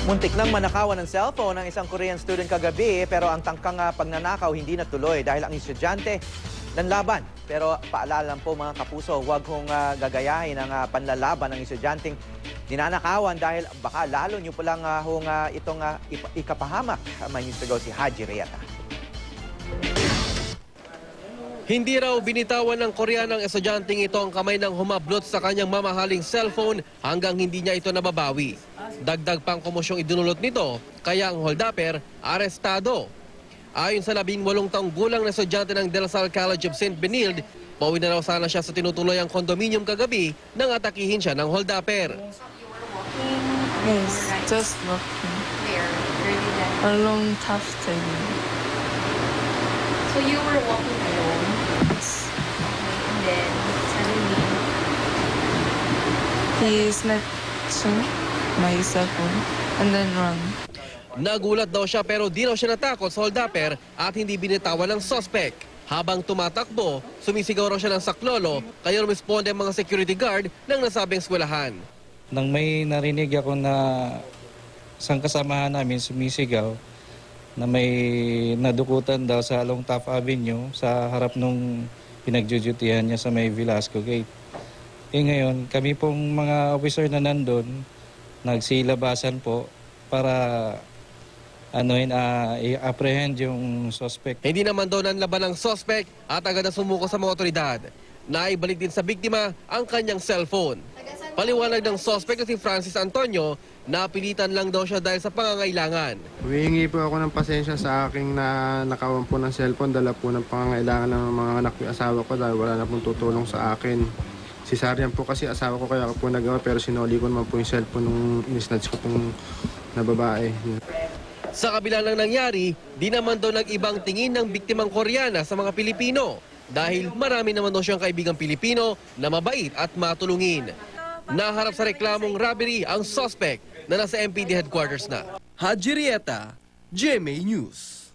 Muntik nang manakawan ng cellphone ng isang Korean student kagabi pero ang tangkang pagnanakaw hindi natuloy dahil ang estudyante nanlaban. Pero paalala lang po mga kapuso, huwag hong gagayahin ang panlalaban ng estudyanteng ninanakawan dahil baka lalo nyo palang itong ikapahamak. May news to go si Haji Rieta. Hindi raw binitawan ng Koreanang estudyanteng ito ang kamay ng humablot sa kanyang mamahaling cellphone hanggang hindi niya ito nababawi. Dagdag pang komosyong idinulot nito, kaya ang holdupper arestado. Ayon sa 18 taong gulang na estudyante ng De La Salle College of St. Benilde, pauwi na raw sana siya sa tinutuloyang condominium kagabi nang atakihin siya ng holdupper. Yes, just walking. Where? Along Taft Avenue. So you were walking alone? And then suddenly, He snatching my cellphone and then run. Nagulat daw siya pero di raw siya natakot sa holdupper at hindi binitawan ng suspect. Habang tumatakbo, sumisigaw raw siya ng saklolo kaya rumisponde ang mga security guard ng nasabing eskwelahan. Nang may narinig ako na isang kasamahan namin sumisigaw na may nadukutan daw sa Along Taft Avenue sa harap nung pinagjujutihan niya sa may Velasco Gate. Ngayon, kami pong mga officer na nandun, nagsilabasan po para i-apprehend yung suspect. Hindi naman daw nanlaban ng suspect at agad na sumuko sa mga otoridad. Naibalik din sa biktima ang kanyang cellphone. Paliwanag ng suspect na si Francis Antonio, napilitan lang daw siya dahil sa pangangailangan. Humihingi po ako ng pasensya sa aking nakawan po ng cellphone, dala po ng pangangailangan ng mga anak ko asawa ko dahil wala na pong tutulong sa akin. Si Sarian po kasi asawa ko kaya ako po nagawa pero sinoli ko naman po yung cellphone nung inisnatch ko pong na babae. Sa kabila ng nangyari, di naman daw nag-ibang tingin ng biktimang Koreana sa mga Pilipino dahil marami naman daw siyang kaibigang Pilipino na mabait at matulungin. Naharap sa reklamong robbery ang suspect na nasa MPD headquarters na. Haji Rieta, GMA News.